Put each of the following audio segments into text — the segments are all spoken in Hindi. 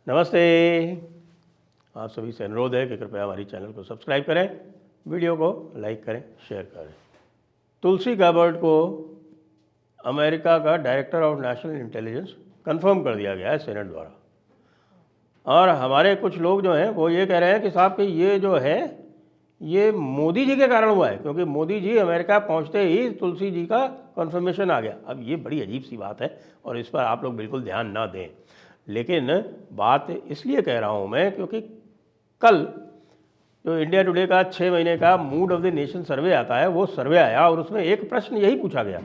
नमस्ते। आप सभी से अनुरोध है कि कृपया हमारी चैनल को सब्सक्राइब करें, वीडियो को लाइक करें, शेयर करें। तुलसी गैबर्ट को अमेरिका का director of national intelligence confirm कर दिया गया है सेनेट द्वारा। और हमारे कुछ लोग जो हैं वो ये कह रहे हैं कि साहब कि ये जो है ये मोदी जी के कारण हुआ है, क्योंकि मोदी जी अमेरिका पहुंचते ही तुलसी जी का कंफर्मेशन आ गया। अब ये बड़ी अजीब सी बात है और इस पर आप लोग बिल्कुल ध्यान ना दें, लेकिन बात इसलिए कह रहा हूँ मैं क्योंकि कल जो इंडिया टुडे का 6 महीने का मूड ऑफ द नेशन सर्वे आता है, वो सर्वे आया और उसमें एक प्रश्न यही पूछा गया।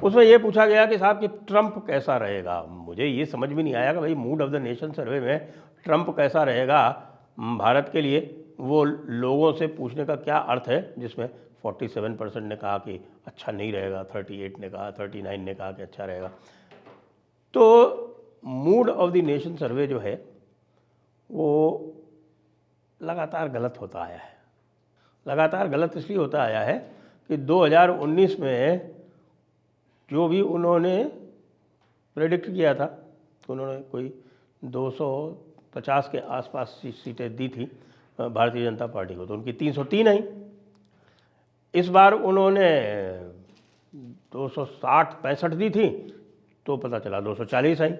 उसमें ये पूछा गया कि साहब कि ट्रंप कैसा रहेगा। मुझे ये समझ में नहीं आया कि भाई मूड ऑफ द नेशन सर्वे में ट्रंप कैसा रहेगा भारत के लिए, वो लोगों से पूछने का क्या अर्थ है, जिसमें 47% ने कहा कि अच्छा नहीं रहेगा, 38 ने कहा, 39 ने कहा कि अच्छा रहेगा। तो मूड ऑफ द नेशन सर्वे जो है वो लगातार गलत होता आया है। लगातार गलत इसलिए होता आया है कि 2019 में जो भी उन्होंने प्रेडिक्ट किया था, तो उन्होंने कोई 250 के आसपास सीटें दी थी भारतीय जनता पार्टी को, तो उनकी 303 आई। इस बार उन्होंने 260-65 दी थी, तो पता चला 240 आई।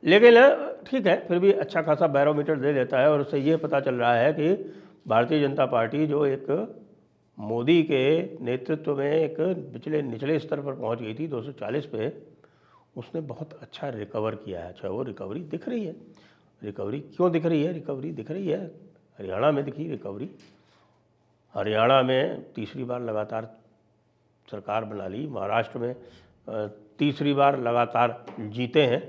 लेकिन ठीक है, फिर भी अच्छा खासा बैरोमीटर दे देता है और उससे ये पता चल रहा है कि भारतीय जनता पार्टी जो एक मोदी के नेतृत्व में एक निचले स्तर पर पहुंच गई थी 240 पे, उसने बहुत अच्छा रिकवर किया है। अच्छा, वो रिकवरी दिख रही है। रिकवरी क्यों दिख रही है? रिकवरी दिख रही है, हरियाणा में दिखी रिकवरी। हरियाणा में तीसरी बार लगातार सरकार बना ली, महाराष्ट्र में तीसरी बार लगातार जीते हैं।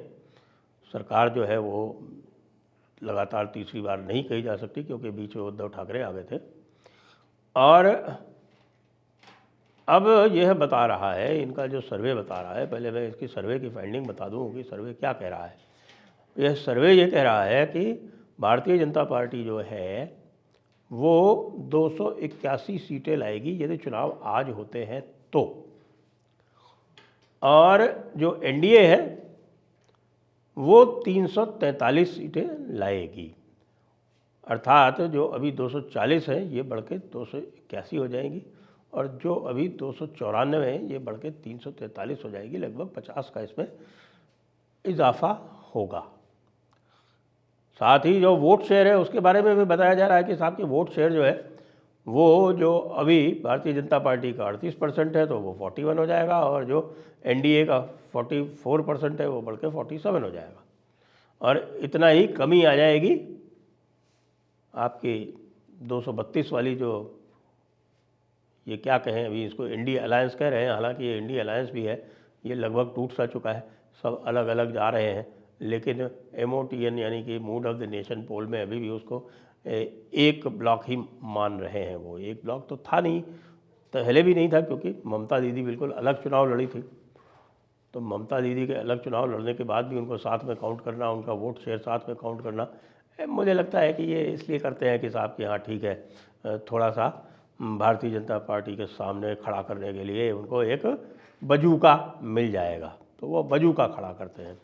सरकार जो है वो लगातार तीसरी बार नहीं कही जा सकती, क्योंकि बीच में उद्धव ठाकरे आ गए थे। और अब यह बता रहा है, इनका जो सर्वे बता रहा है, पहले मैं इसकी सर्वे की फाइंडिंग बता दूं कि सर्वे क्या कह रहा है। यह सर्वे ये कह रहा है कि भारतीय जनता पार्टी जो है वो 281 सीटें लाएगी यदि चुनाव आज होते हैं तो, और जो एनडीए है वो 343 सीटें लाएगी। अर्थात जो अभी 240 है ये बढ़ के 281 हो जाएंगी, और जो अभी 294 है ये बढ़ के 343 हो जाएगी। लगभग 50 का इसमें इजाफा होगा। साथ ही जो वोट शेयर है उसके बारे में भी बताया जा रहा है कि साहब की वोट शेयर जो है वो जो अभी भारतीय जनता पार्टी का 38% है तो वो 41 हो जाएगा, और जो एनडीए का 44% है वो बढ़ के 47 हो जाएगा। और इतना ही कमी आ जाएगी आपकी 232 वाली, जो ये क्या कहें, अभी इसको इंडी अलायंस कह रहे हैं, हालांकि ये इंडी अलायंस भी है, ये लगभग टूट सा चुका है, सब अलग अलग जा रहे हैं। लेकिन MOTN यानी कि मूड ऑफ द नेशन पोल में अभी भी उसको एक ब्लॉक ही मान रहे हैं। वो एक ब्लॉक तो था नहीं, पहले भी नहीं था, क्योंकि ममता दीदी बिल्कुल अलग चुनाव लड़ी थी। तो ममता दीदी के अलग चुनाव लड़ने के बाद भी उनको साथ में काउंट करना, उनका वोट शेयर साथ में काउंट करना, मुझे लगता है कि ये इसलिए करते हैं कि साहब कि हाँ ठीक है, थोड़ा सा भारतीय जनता पार्टी के सामने खड़ा करने के लिए उनको एक बजूका मिल जाएगा, तो वो बजूका खड़ा करते हैं।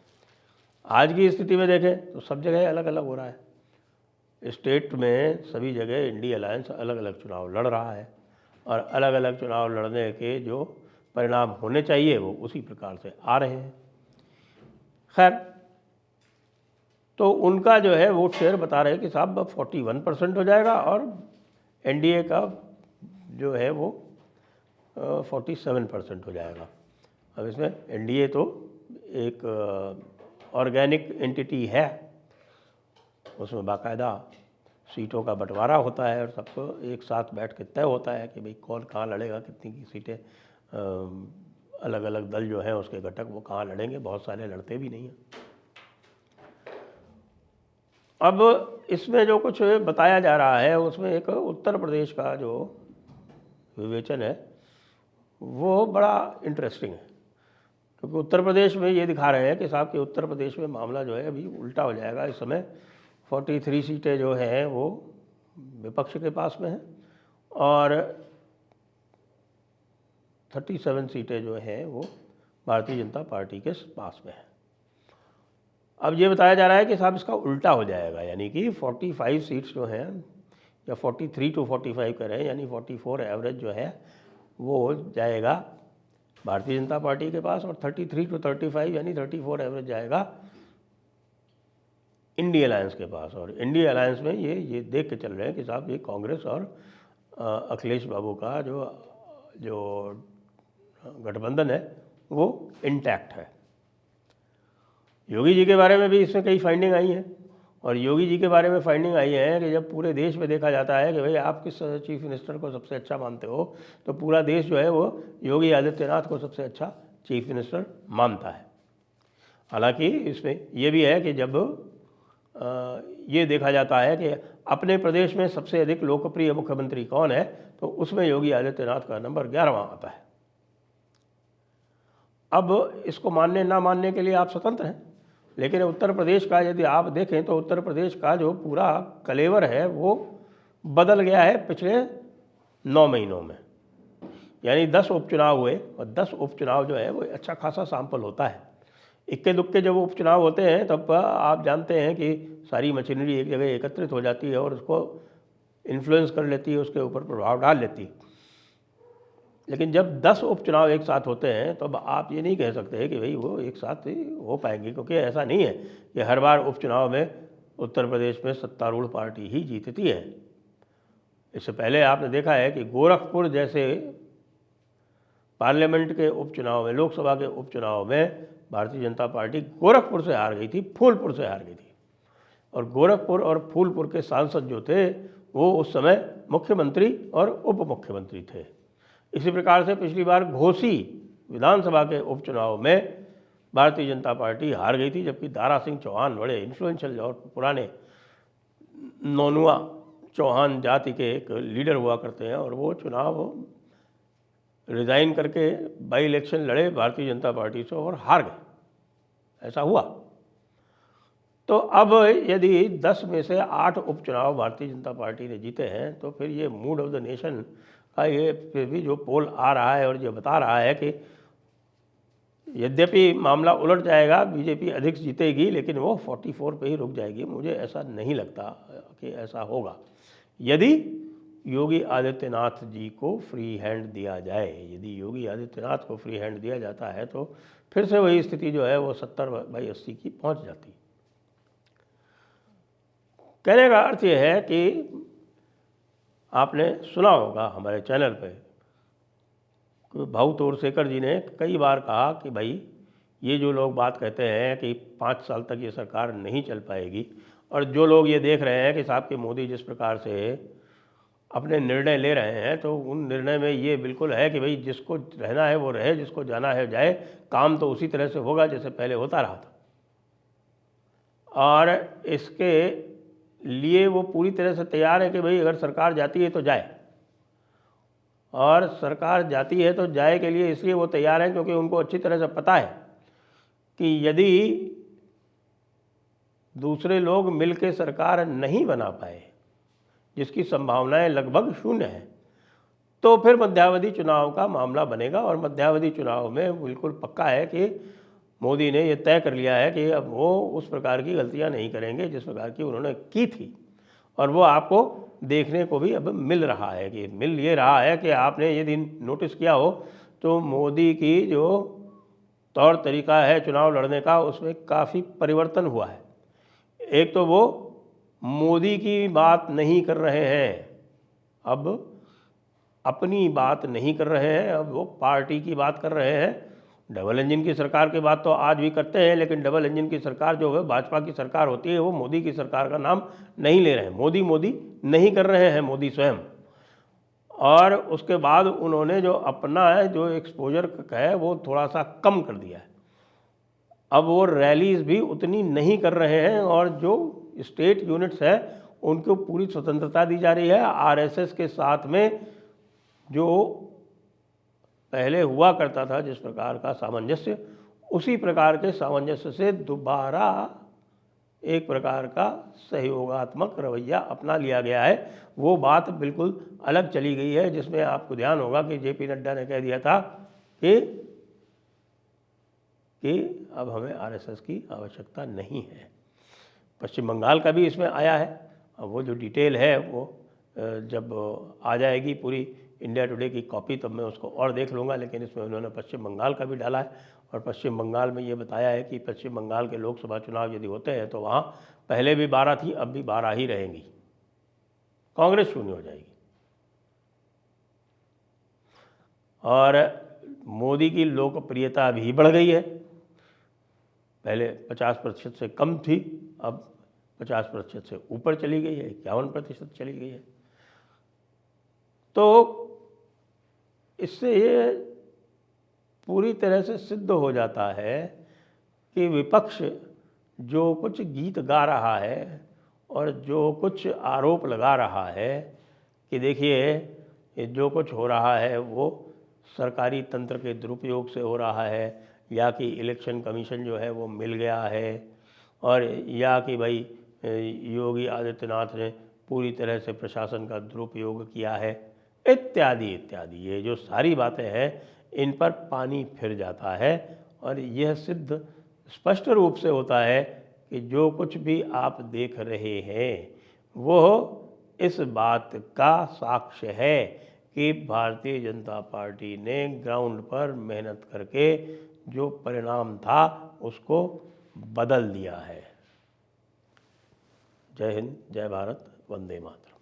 आज की स्थिति में देखें तो सब जगह अलग अलग हो रहा है। स्टेट में सभी जगह इंडी अलायंस अलग अलग चुनाव लड़ रहा है, और अलग अलग चुनाव लड़ने के जो परिणाम होने चाहिए वो उसी प्रकार से आ रहे हैं। खैर, तो उनका जो है वोट शेयर बता रहे हैं कि साहब 41% हो जाएगा, और एनडीए का जो है वो 47% हो जाएगा। अब इसमें एनडीए तो एक ऑर्गेनिक एंटिटी है, उसमें बाकायदा सीटों का बंटवारा होता है और सबको एक साथ बैठ के तय होता है कि भाई कौन कहाँ लड़ेगा, कितनी की सीटें, अलग अलग दल जो हैं उसके घटक वो कहाँ लड़ेंगे। बहुत सारे लड़ते भी नहीं हैं। अब इसमें जो कुछ बताया जा रहा है उसमें एक उत्तर प्रदेश का जो विवेचन है वो बड़ा इंटरेस्टिंग है, क्योंकि उत्तर प्रदेश में ये दिखा रहे हैं कि साहब कि उत्तर प्रदेश में मामला जो है अभी उल्टा हो जाएगा। इस समय 43 सीटें जो हैं वो विपक्ष के पास में हैं, और 37 सीटें जो हैं वो भारतीय जनता पार्टी के पास में हैं। अब ये बताया जा रहा है कि साहब इसका उल्टा हो जाएगा, यानी कि 45 सीट्स जो हैं, या 43 to 45 करें, यानी 44 एवरेज जो है वो जाएगा भारतीय जनता पार्टी के पास, और 33 to 35 यानी 34 एवरेज जाएगा इंडिया अलायंस के पास। और इंडिया अलायंस में ये देख के चल रहे हैं कि साहब ये कांग्रेस और अखिलेश बाबू का जो गठबंधन है वो इंटैक्ट है। योगी जी के बारे में भी इसमें कई फाइंडिंग आई हैं, और योगी जी के बारे में फाइंडिंग आई है कि जब पूरे देश में देखा जाता है कि भाई आप किस चीफ मिनिस्टर को सबसे अच्छा मानते हो, तो पूरा देश जो है वो योगी आदित्यनाथ को सबसे अच्छा चीफ मिनिस्टर मानता है। हालांकि इसमें यह भी है कि जब ये देखा जाता है कि अपने प्रदेश में सबसे अधिक लोकप्रिय मुख्यमंत्री कौन है, तो उसमें योगी आदित्यनाथ का नंबर 11वां आता है। अब इसको मानने ना मानने के लिए आप स्वतंत्र हैं, लेकिन उत्तर प्रदेश का यदि आप देखें तो उत्तर प्रदेश का जो पूरा कलेवर है वो बदल गया है पिछले 9 महीनों में। यानी 10 उपचुनाव हुए, और 10 उपचुनाव जो है वो अच्छा खासा सैंपल होता है। इक्के दुक्के जब उपचुनाव होते हैं तब आप जानते हैं कि सारी मशीनरी एक जगह एकत्रित हो जाती है और उसको इन्फ्लुएंस कर लेती है, उसके ऊपर प्रभाव डाल लेती है। लेकिन जब 10 उपचुनाव एक साथ होते हैं तब आप ये नहीं कह सकते कि भाई वो एक साथ ही हो पाएंगे, क्योंकि ऐसा नहीं है कि हर बार उपचुनाव में उत्तर प्रदेश में सत्तारूढ़ पार्टी ही जीतती है। इससे पहले आपने देखा है कि गोरखपुर जैसे पार्लियामेंट के उपचुनाव में, लोकसभा के उपचुनाव में भारतीय जनता पार्टी गोरखपुर से हार गई थी, फूलपुर से हार गई थी। और गोरखपुर और फूलपुर के सांसद जो थे वो उस समय मुख्यमंत्री और उप मुख्यमंत्री थे। इसी प्रकार से पिछली बार घोसी विधानसभा के उपचुनाव में भारतीय जनता पार्टी हार गई थी, जबकि दारा सिंह चौहान बड़े इन्फ्लुएंशियल और पुराने नौनुआ चौहान जाति के एक लीडर हुआ करते हैं, और वो चुनाव रिज़ाइन करके बाई इलेक्शन लड़े भारतीय जनता पार्टी से और हार गए। ऐसा हुआ। तो अब यदि 10 में से 8 उपचुनाव भारतीय जनता पार्टी ने जीते हैं, तो फिर ये मूड ऑफ द नेशन का ये फिर भी जो पोल आ रहा है और ये बता रहा है कि यद्यपि मामला उलट जाएगा, बीजेपी अधिक जीतेगी, लेकिन वो 44 पे ही रुक जाएगी। मुझे ऐसा नहीं लगता कि ऐसा होगा। यदि योगी आदित्यनाथ जी को फ्री हैंड दिया जाए, यदि योगी आदित्यनाथ को फ्री हैंड दिया जाता है तो फिर से वही स्थिति जो है वो 70/80 की पहुंच जाती। कहने का अर्थ ये है कि आपने सुना होगा हमारे चैनल पे भाऊ तोरसेकर जी ने कई बार कहा कि भाई ये जो लोग बात कहते हैं कि 5 साल तक ये सरकार नहीं चल पाएगी, और जो लोग ये देख रहे हैं कि साहब के मोदी जिस प्रकार से अपने निर्णय ले रहे हैं, तो उन निर्णय में ये बिल्कुल है कि भाई जिसको रहना है वो रहे, जिसको जाना है जाए, काम तो उसी तरह से होगा जैसे पहले होता रहा था। और इसके लिए वो पूरी तरह से तैयार है कि भाई अगर सरकार जाती है तो जाए, और सरकार जाती है तो जाए के लिए इसलिए वो तैयार है क्योंकि उनको अच्छी तरह से पता है कि यदि दूसरे लोग मिलकर सरकार नहीं बना पाए, जिसकी संभावनाएं लगभग 0 है, तो फिर मध्यावधि चुनाव का मामला बनेगा। और मध्यावधि चुनाव में बिल्कुल पक्का है कि मोदी ने यह तय कर लिया है कि अब वो उस प्रकार की गलतियां नहीं करेंगे जिस प्रकार की उन्होंने की थी। और वो आपको देखने को भी अब मिल रहा है कि कि आपने ये दिन नोटिस किया हो तो मोदी की जो तौर तरीका है चुनाव लड़ने का, उसमें काफ़ी परिवर्तन हुआ है। एक तो वो मोदी की बात नहीं कर रहे हैं, अब अपनी बात नहीं कर रहे हैं, अब वो पार्टी की बात कर रहे हैं। डबल इंजन की सरकार की बात तो आज भी करते हैं, लेकिन डबल इंजन की सरकार जो है भाजपा की सरकार होती है, वो मोदी की सरकार का नाम नहीं ले रहे हैं। मोदी मोदी नहीं कर रहे हैं मोदी स्वयं। और उसके बाद उन्होंने जो अपना जो एक्सपोजर है वो थोड़ा सा कम कर दिया है। अब वो रैलीज भी उतनी नहीं कर रहे हैं, और जो स्टेट यूनिट्स है उनको पूरी स्वतंत्रता दी जा रही है। आरएसएस के साथ में जो पहले हुआ करता था जिस प्रकार का सामंजस्य, उसी प्रकार के सामंजस्य से दोबारा एक प्रकार का सहयोगात्मक रवैया अपना लिया गया है। वो बात बिल्कुल अलग चली गई है, जिसमें आपको ध्यान होगा कि जेपी नड्डा ने कह दिया था कि कि अब हमें आरएसएस की आवश्यकता नहीं है। पश्चिम बंगाल का भी इसमें आया है। अब वो जो डिटेल है वो जब आ जाएगी पूरी इंडिया टुडे की कॉपी तब मैं उसको और देख लूँगा, लेकिन इसमें उन्होंने पश्चिम बंगाल का भी डाला है और पश्चिम बंगाल में ये बताया है कि पश्चिम बंगाल के लोकसभा चुनाव यदि होते हैं तो वहाँ पहले भी 12 थी, अब भी 12 ही रहेंगी, कांग्रेस शून्य हो जाएगी। और मोदी की लोकप्रियता भी बढ़ गई है, पहले 50% से कम थी, अब 50% से ऊपर चली गई है, 51% चली गई है। तो इससे ये पूरी तरह से सिद्ध हो जाता है कि विपक्ष जो कुछ गीत गा रहा है और जो कुछ आरोप लगा रहा है कि देखिए ये जो कुछ हो रहा है वो सरकारी तंत्र के दुरुपयोग से हो रहा है, या कि इलेक्शन कमीशन जो है वो मिल गया है, और या कि भाई योगी आदित्यनाथ ने पूरी तरह से प्रशासन का दुरुपयोग किया है, इत्यादि इत्यादि, ये जो सारी बातें हैं इन पर पानी फिर जाता है। और यह सिद्ध स्पष्ट रूप से होता है कि जो कुछ भी आप देख रहे हैं वो इस बात का साक्ष्य है कि भारतीय जनता पार्टी ने ग्राउंड पर मेहनत करके जो परिणाम था उसको बदल दिया है। जय हिंद, जय भारत, वंदे मातरम।